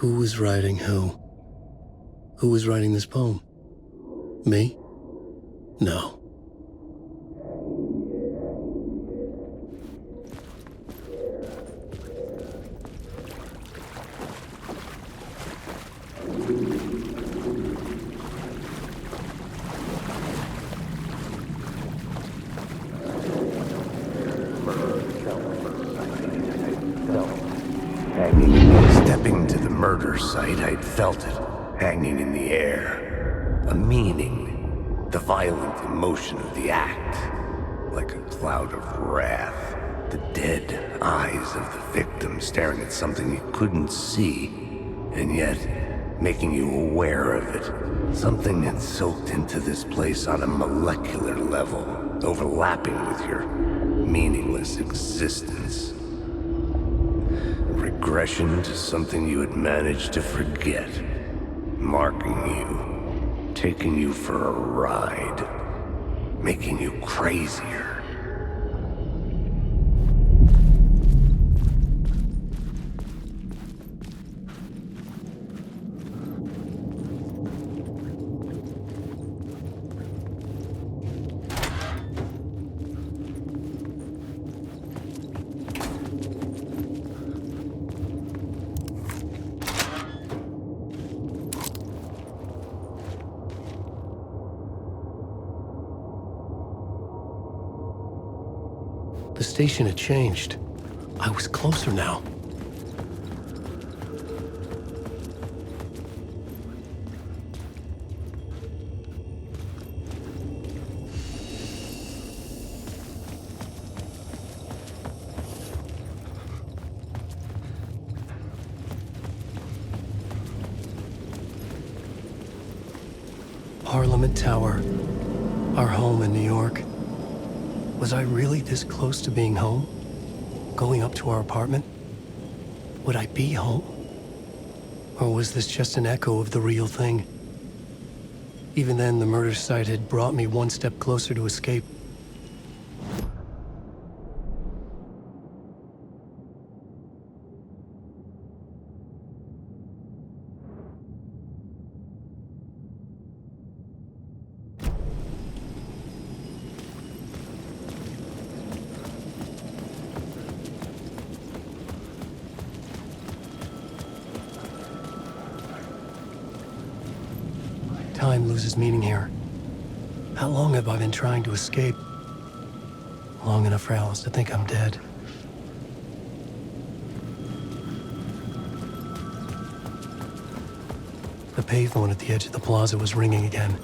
Who was writing who? Who was writing this poem? Me? No. Stepping to the murder site, I'd felt it, hanging in the air. A meaning, the violent emotion of the act, like a cloud of wrath. The dead eyes of the victim staring at something you couldn't see, and yet making you aware of it. Something had soaked into this place on a molecular level, overlapping with your meaningless existence. Regression to something you had managed to forget, marking you, taking you for a ride, making you crazier. The station had changed. I was closer now. Parliament Tower, our home in New York. Was I really this close to being home? Going up to our apartment? Would I be home? Or was this just an echo of the real thing? Even then, the murder site had brought me one step closer to escape. Time loses meaning here. How long have I been trying to escape? Long enough for Alice to think I'm dead. The payphone at the edge of the plaza was ringing again.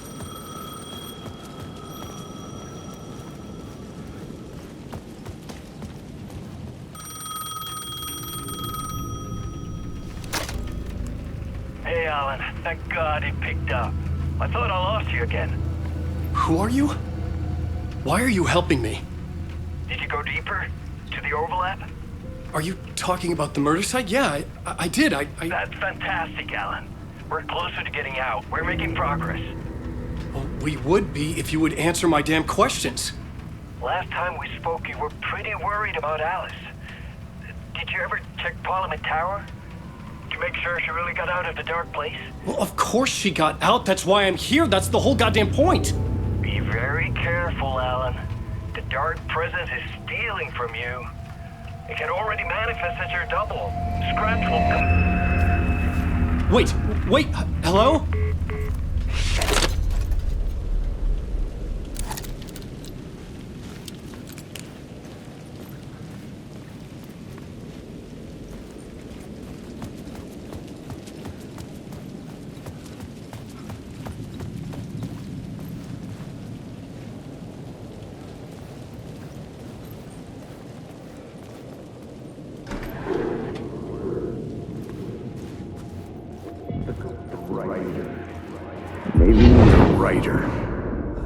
Hey, Alan. Thank God it picked up. I thought I lost you again. Who are you? Why are you helping me? Did you go deeper? To the overlap? Are you talking about the murder site? Yeah, I did. I... That's fantastic, Alan. We're closer to getting out. We're making progress. Well, we would be if you would answer my damn questions. Last time we spoke, you were pretty worried about Alice. Did you ever check Parliament Tower? To make sure she really got out of the dark place? Well, of course she got out. That's why I'm here. That's the whole goddamn point. Be very careful, Alan. The dark presence is stealing from you. It can already manifest as your double. Scratch will come... Wait, hello?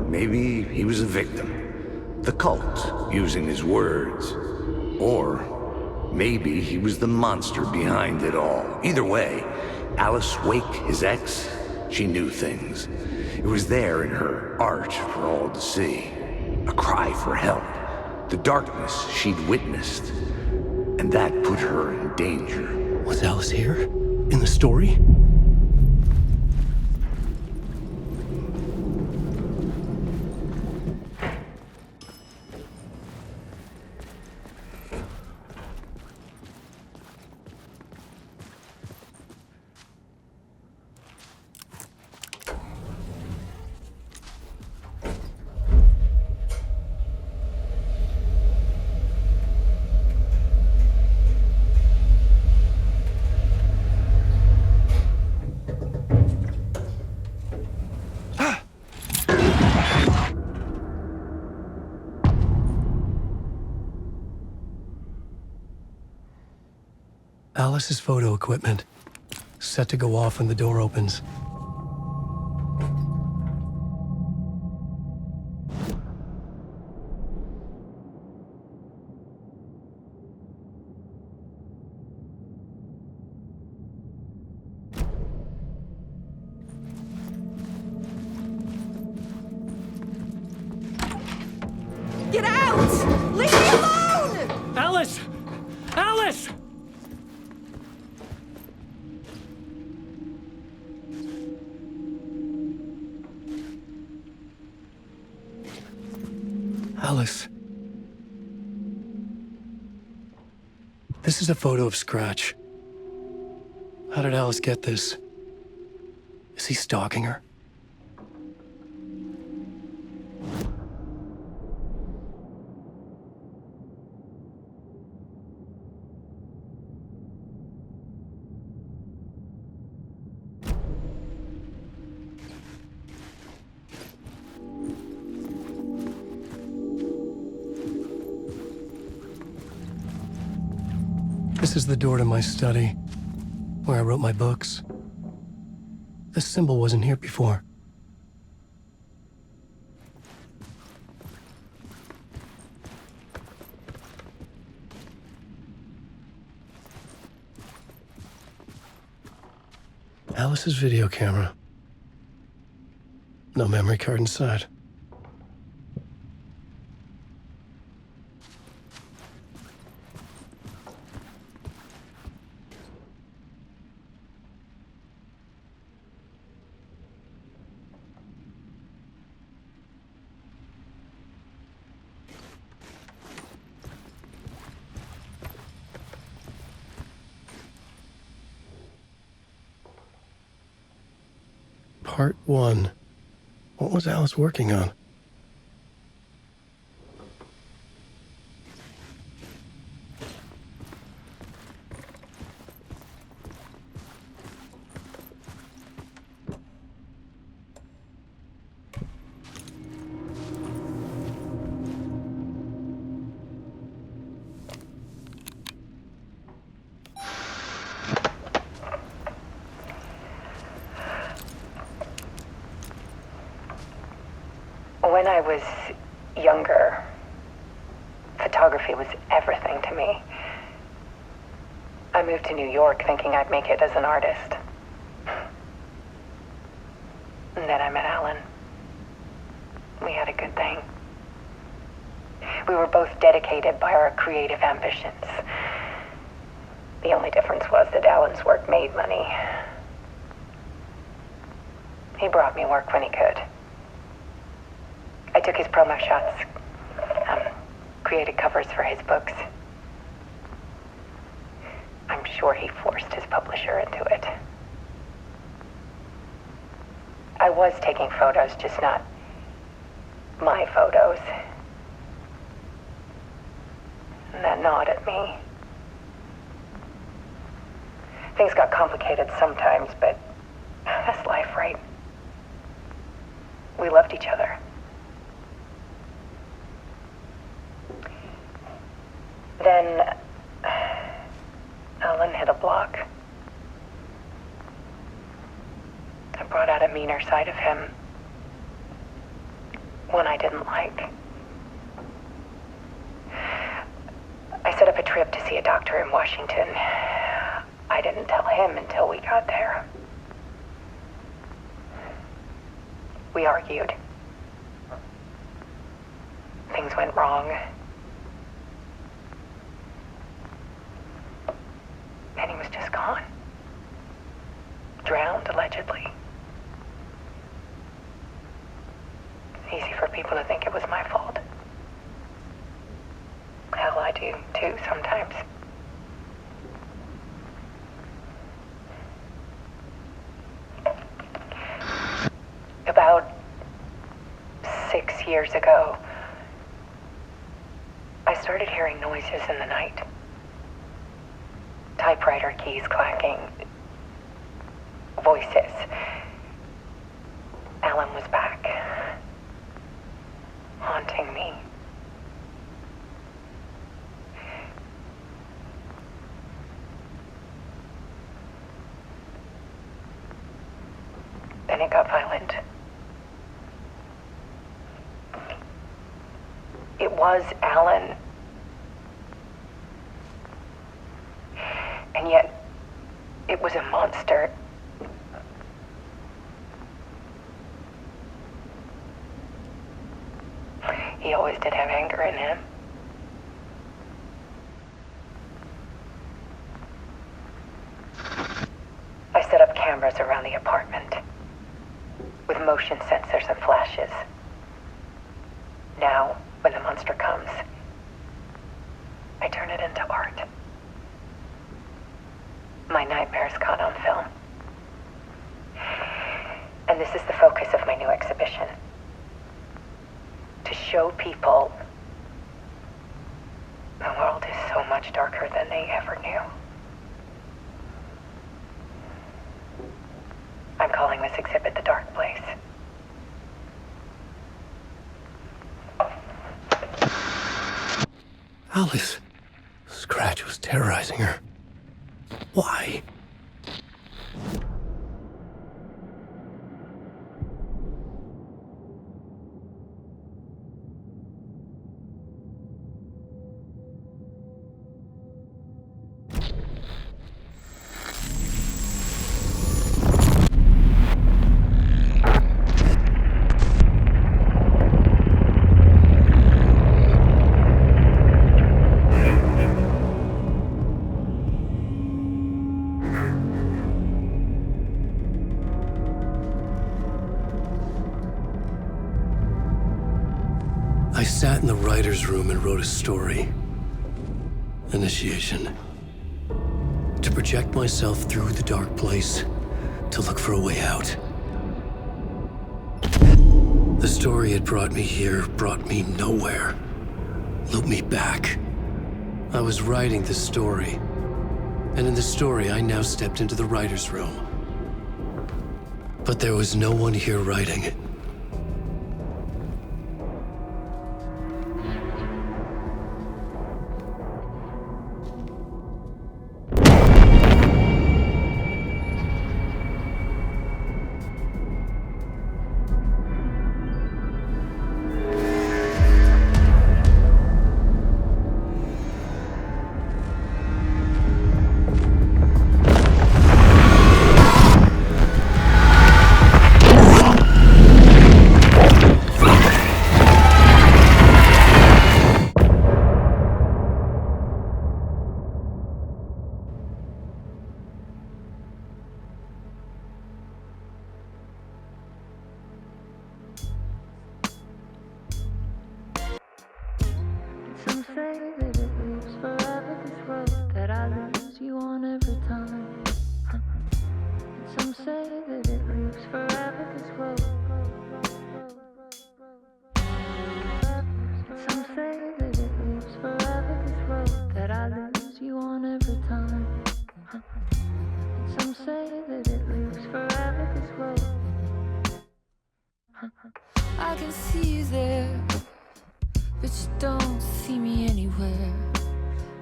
Maybe he was a victim. The cult, using his words. Or maybe he was the monster behind it all. Either way, Alice Wake, his ex, she knew things. It was there in her art for all to see. A cry for help. The darkness she'd witnessed. And that put her in danger. Was Alice here? in the story? Alice's photo equipment, set to go off when the door opens. Get out! Leave me alone! Alice! Alice! Alice. This is a photo of Scratch. How did Alice get this? Is he stalking her? This is the door to my study, where I wrote my books. This symbol wasn't here before. Alice's video camera. No memory card inside. Part 1. What was Alice working on? When I was younger, photography was everything to me. I moved to New York thinking I'd make it as an artist. And then I met Alan. We had a good thing. We were both dedicated by our creative ambitions. The only difference was that Alan's work made money. He brought me work when he could. I took his promo shots, created covers for his books. I'm sure he forced his publisher into it. I was taking photos, just not my photos. And that gnawed at me. Things got complicated sometimes, but that's life, right? We loved each other. Then Alan hit a block. I brought out a meaner side of him. One I didn't like. I set up a trip to see a doctor in Washington. I didn't tell him until we got there. We argued. Things went wrong. And he was just gone. allegedly. It's easy for people to think it was my fault. Hell, I do too sometimes. About 6 years ago, I started hearing noises in the night. Typewriter keys clacking. Voices. Alan was back. Haunting me. Then it got violent. It was Alan. And yet, it was a monster. He always did have anger in him. I set up cameras around the apartment with motion sensors and flashes. Now, when the monster comes, I turn it into art. My nightmares caught on film. And this is the focus of my new exhibition. To show people the world is so much darker than they ever knew. I'm calling this exhibit The Dark Place. Alice. Scratch was terrorizing her. Why? I sat in the writer's room and wrote a story. Initiation. To project myself through the dark place, to look for a way out. The story had brought me here, brought me nowhere. Looped me back. I was writing the story. And in the story, I now stepped into the writer's room. But there was no one here writing it. Some say that it lives forever, this road that I lose you on every time. Some say that it lives forever, this road. Some say that it lives forever, this road that I lose you on every time. Some say that it lives forever, this road. I can see you there, but you don't see me anywhere.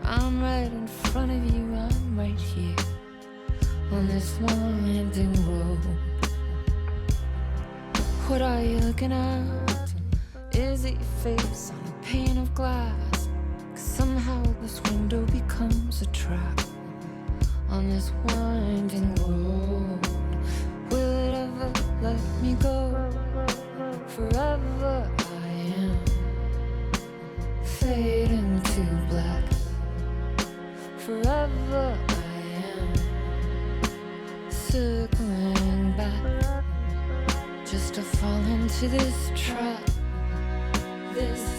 I'm right in front of you, I'm right here on this winding road. What are you looking at? Is it your face on a pane of glass? 'Cause somehow this window becomes a trap on this winding road. Will it ever let me go? Forever I am fading to black. Forever I am circling back. just to fall into this trap. This